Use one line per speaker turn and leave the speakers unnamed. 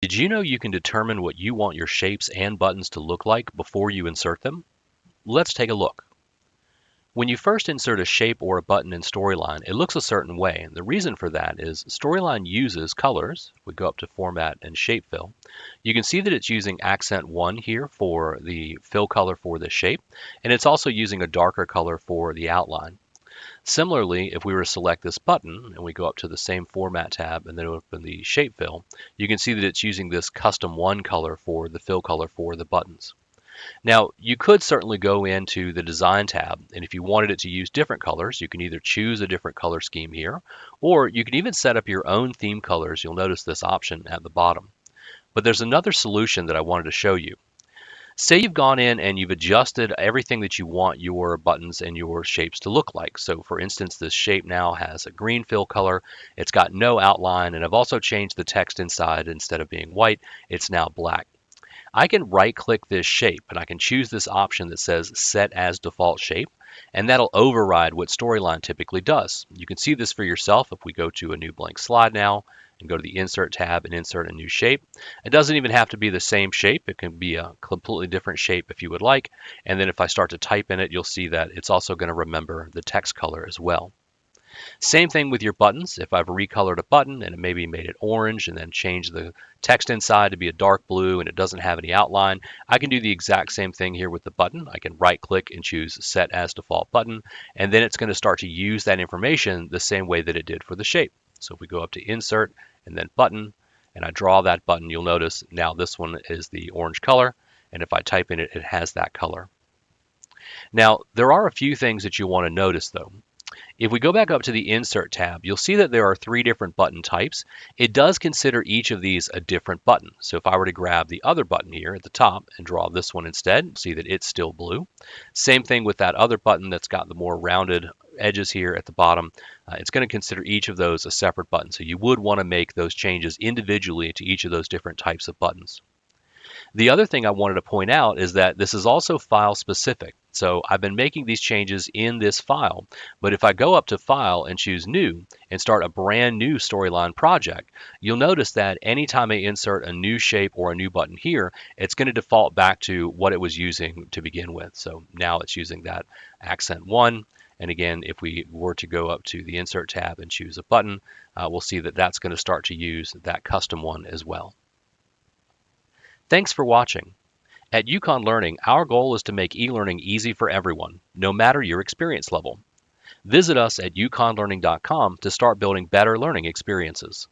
Did you know you can determine what you want your shapes and buttons to look like before you insert them? Let's take a look. When you first insert a shape or a button in Storyline, it looks a certain way. The reason for that is Storyline uses colors. We go up to Format and Shape Fill. You can see that it's using Accent 1 here for the fill color for the shape, and it's also using a darker color for the outline. Similarly, if we were to select this button and we go up to the same Format tab and then open the Shape Fill, you can see that it's using this Custom 1 color for the fill color for the buttons. Now, you could certainly go into the Design tab, and if you wanted it to use different colors, you can either choose a different color scheme here, or you can even set up your own theme colors. You'll notice this option at the bottom. But there's another solution that I wanted to show you. Say you've gone in and you've adjusted everything that you want your buttons and your shapes to look like. So for instance, this shape now has a green fill color. It's got no outline, and I've also changed the text inside. Instead of being white, it's now black. I can right click this shape and I can choose this option that says set as default shape, and that'll override what Storyline typically does. You can see this for yourself if we go to a new blank slide now and go to the Insert tab and insert a new shape. It doesn't even have to be the same shape. It can be a completely different shape if you would like. And then if I start to type in it, you'll see that it's also going to remember the text color as well. Same thing with your buttons. If I've recolored a button and maybe made it orange and then changed the text inside to be a dark blue and it doesn't have any outline, I can do the exact same thing here with the button. I can right click and choose Set as Default Button, and then it's going to start to use that information the same way that it did for the shape. So if we go up to Insert and then Button, and I draw that button, you'll notice now this one is the orange color, and if I type in it, it has that color. Now, there are a few things that you want to notice though. If we go back up to the Insert tab, you'll see that there are 3 different button types. It does consider each of these a different button. So if I were to grab the other button here at the top and draw this one instead, see that it's still blue. Same thing with that other button that's got the more rounded edges here at the bottom. It's going to consider each of those a separate button. So you would want to make those changes individually to each of those different types of buttons. The other thing I wanted to point out is that this is also file specific. So I've been making these changes in this file, but if I go up to File and choose New and start a brand new Storyline project, you'll notice that anytime I insert a new shape or a new button here, it's going to default back to what it was using to begin with. So now it's using that Accent 1. And again, if we were to go up to the Insert tab and choose a button, we'll see that that's going to start to use that custom one as well. Thanks for watching. At Yukon Learning, our goal is to make e-learning easy for everyone, no matter your experience level. Visit us at yukonlearning.com to start building better learning experiences.